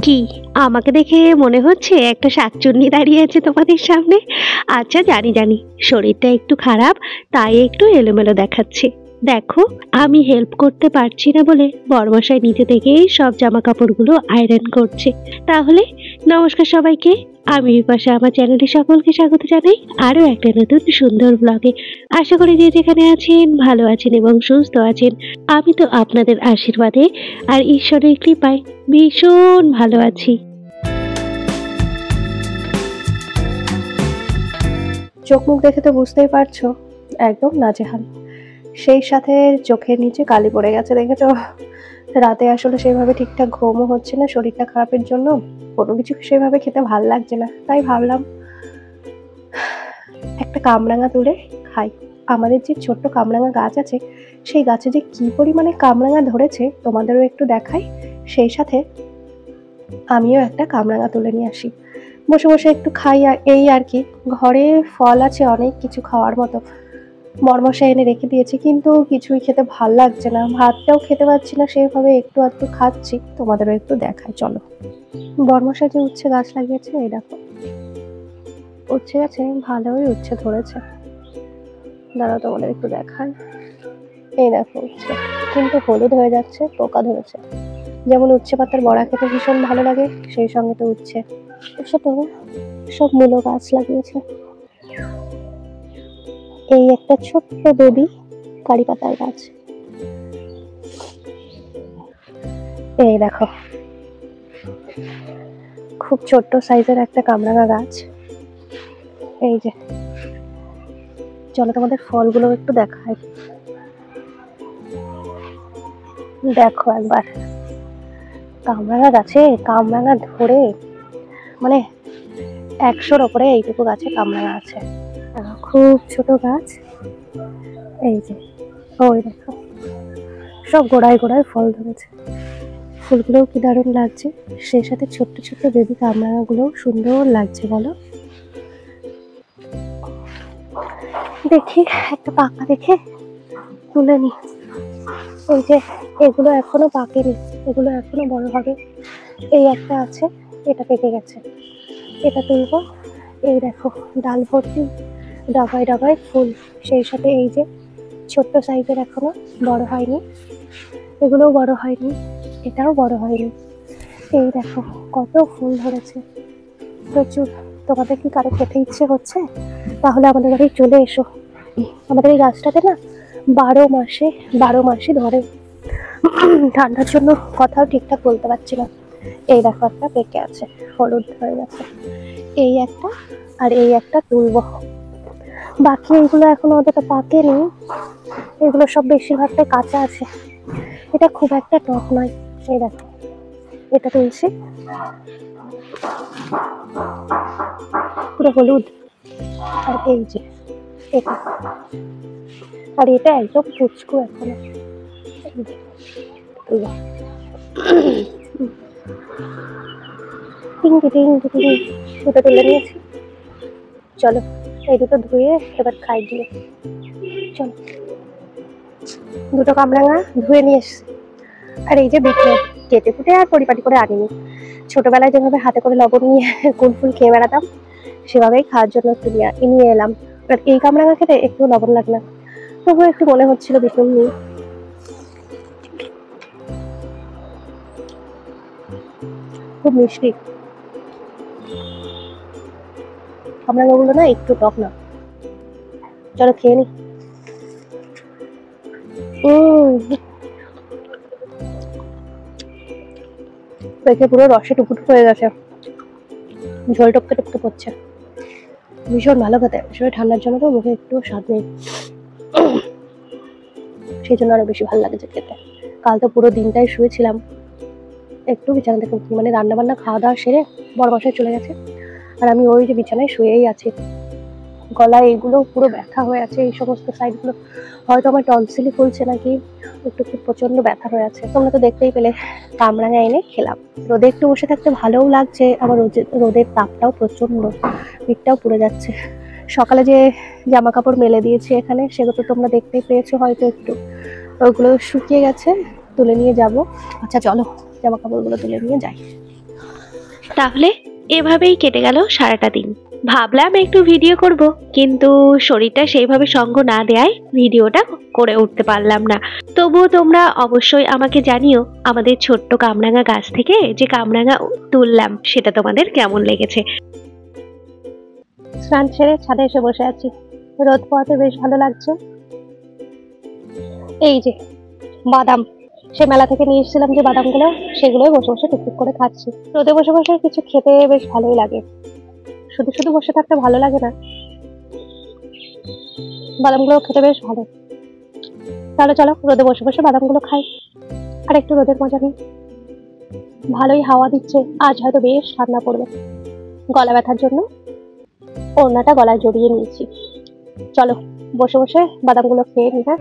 কি আমাকে দেখে মনে হচ্ছে একটা শাকচুন্নি দাঁড়িয়ে আছে তোমাদের সামনে? আচ্ছা, জানি জানি শরীরটা একটু খারাপ, তাই একটু এলোমেলো দেখাচ্ছে। দেখো, আমি হেল্প করতে পারছি না বলে বড়মশাই নিজে থেকেই সব জামা কাপড়গুলো আয়রন করছে। তাহলে নমস্কার সবাইকে, আমি বিপাশা আমার চ্যানেলে সকলকে স্বাগত জানাই আরও একটা নতুন সুন্দর ব্লগে। আশা করি যে যেখানে আছেন ভালো আছেন এবং সুস্থ আছেন। আমি তো আপনাদের আশীর্বাদে আর ঈশ্বরের কৃপায় ভীষণ ভালো আছি। চোখ মুখ দেখে তো বুঝতেই পারছো একদম নাজেহাল। সেই সাথে চোখের নিচে কালি পড়ে গেছে, দেখেছো? রাতে আসলে সেভাবে ঠিকঠাক ঘুমও হচ্ছে না, শরীরটা খারাপের জন্য কোনো কিছু সেভাবে খেতে ভাল লাগছে না। তাই ভাবলাম একটা কামরাঙা তুলে খাই। আমাদের যে ছোট্ট কামরাঙা গাছ আছে, সেই গাছে যে কি পরিমাণে কামরাঙা ধরেছে তোমাদেরও একটু দেখাই। সেই সাথে আমিও একটা কামরাঙা তুলে নিয়ে আসি, বসে বসে একটু খাই। আর এই আর কি, ঘরে ফল আছে অনেক কিছু খাওয়ার মতো, বড়মশাই এনে রেখে দিয়েছে, কিন্তু কিছুই খেতে ভাল লাগছে না, ভাতটাও খেতে পারছি না সেভাবে, একটু আধটু খাচ্ছি। তোমাদেরও একটু দেখাই চলো। বড়মশাই যে উচ্ছে গাছ লাগিয়েছে, এই দেখো উচ্ছে গাছে ভালোই উচ্ছে ধরেছে। দাঁড়াও তোমাদের একটু দেখাই। এই দেখো উচ্ছে, কিন্তু হলুদ হয়ে যাচ্ছে, পোকা ধরেছে। যেমন উচ্ছে পাতার বড়া খেতে ভীষণ ভালো লাগে, সেই সঙ্গে তো উচ্ছে। সাথে সব মূলো গাছ লাগিয়েছে। এই একটা ছোট্ট বেবি কারি পাতার গাছ। এই দেখো খুব ছোট্ট সাইজের একটা কামরাঙা গাছ। এই যে, চলো তোমাদের ফলগুলো একটু দেখাই। দেখো একবার, কামরাঙা গাছে কামরাঙা ধরে মানে 100-র ওপরে এইটুকু গাছে কামরাঙা আছে। খুব ছোট গাছ। এই যে, ওই দেখো সব গোড়ায় গোড়ায় ফল ধরেছে। ফুলগুলোও কি দারুণ লাগছে, সেই সাথে ছোট্ট ছোট্ট বেবি কামরাঙা গুলোও সুন্দর লাগছে, বলো? দেখি একটা পাকা দেখে তুলে নি। এই যে, এগুলো এখনো পাকেনি, এগুলো এখনো বড় হবে। এই একটা আছে, এটা পেকে গেছে, এটা তুলবো। এই দেখো ডাল ভর্তি ডাবায় ডাবায় ফুল, সেই সাথে এই যে ছোট্ট সাইজের এখনো বড় হয়নি, এগুলোও বড় হয়নি, এটাও বড় হয়নি। এই দেখো কত ফুল ধরেছে, প্রচুর। তোমাদের কি কারো খেতে ইচ্ছে হচ্ছে? তাহলে আমাদের বাড়ি চলে এসো। আমাদের এই গাছটাতে না 12 মাসই ধরে। ঠান্ডার জন্য কথাও ঠিকঠাক বলতে পারছি না। এই দেখো একটা পেকে আছে, হলুদ হয়ে গেছে। এই একটা আর এই একটা তুলবো। বাকি এইগুলো এখনো অতটা পাকেনি, এগুলো সব বেশিরভাগটাই কাঁচা আছে। এটা খুব একটা টক নয়। এই দেখো এটা তুলছি, পুরো হলুদ। আর এই যে এটা, আর এটা একদম পুচকু এখনো। দুটো তুলে নিয়েছি, চলো এই দুটো ধুয়ে এবার খাই দিয়ে। চলো, দুটো কামরাঙা ধুয়ে নিয়ে এসছি। আর এই যে বিটে কেটে কুটে আর পরিপাটি করে আনিনি। ছোটবেলায় যেভাবে হাতে করে লবণ নিয়ে কুল ফুল খেয়ে বেড়াতাম, সেভাবেই খাওয়ার জন্য একটু নিয়ে এলাম। এই কামরাঙা খেতে একটু লবণ লাগে না, তবুও একটু মনে হচ্ছিল বিটুন নিয়ে। খুব মিষ্টি কামরাঙাগুলো, না একটু টক না। চলো খেয়ে নি। দেখে পুরো রসে টুকুটুকু হয়ে গেছে, ঝোল টপকে টপকে পড়ছে, ভীষণ ভালো খেতে। আসলে ঠান্ডার জন্য তো মুখে একটু স্বাদ নেই, সেই জন্য আরো বেশি ভালো লাগছে খেতে। কাল তো পুরো দিনটাই শুয়েছিলাম, একটু বিছানা থেকে উঠি, মানে রান্না বান্না খাওয়া দাওয়া সেরে বড়মশাই চলে গেছে, আর আমি ওই যে বিছানায় শুয়েই আছি। গলায় এইগুলো পুরো ব্যথা হয়ে আছে, এই সমস্ত সাইডগুলো। হয়তো আমার টনসিলই ফুলছে নাকি, একটু খুব প্রচন্ড ব্যথা হয়ে আছে। তোমরা তো দেখতেই পেলে কামরাঙা এনে খেলাম। রোদে একটু বসে থাকতে ভালোও লাগছে, আবার রোদের তাপটাও প্রচন্ড, পিঠটাও পুড়ে যাচ্ছে। সকালে যে জামা কাপড় মেলে দিয়েছি এখানে, সেগুলো তো তোমরা দেখতেই পেয়েছো হয়তো একটু, ওগুলো শুকিয়ে গেছে, তুলে নিয়ে যাব। আচ্ছা চলো জামা কাপড়গুলো তুলে নিয়ে যাই। তাহলে এভাবেই কেটে গেল সারাটা দিন। ভাবলাম একটু ভিডিও করব, কিন্তু শরীরটা সেইভাবে সঙ্গ না দেয়ায় ভিডিওটা করে উঠতে পারলাম না। তবুও তোমরা অবশ্যই আমাকে জানিও আমাদের ছোট্ট কামরাঙা গাছ থেকে যে কামরাঙা তুললাম সেটা তোমাদের কেমন লেগেছে। স্নান সেরে ছাদে এসে বসে আছি, রোদ পোয়াতে বেশ ভালো লাগছে। এই যে বাদাম, সে মেলা থেকে নিয়ে এসেছিলাম যে বাদামগুলো, সেগুলোই বসে বসে টুকটুক করে খাচ্ছি। রোদে বসে বসে কিছু খেতে বেশ ভালোই লাগে, শুধু শুধু বসে থাকতে ভালো লাগে না, বাদামগুলো খেতে বেশ ভালো। তাহলে চলো রোদে বসে বসে বাদামগুলো খাই আর একটু রোদের মজা নিই। ভালোই হাওয়া দিচ্ছে, আজ হয়তো বেশ ঠান্ডা পড়বে। গলা ব্যথার জন্য ওড়নাটা গলায় জড়িয়ে নিয়েছি। চলো বসে বসে বাদামগুলো খেয়ে নিই। হ্যাঁ।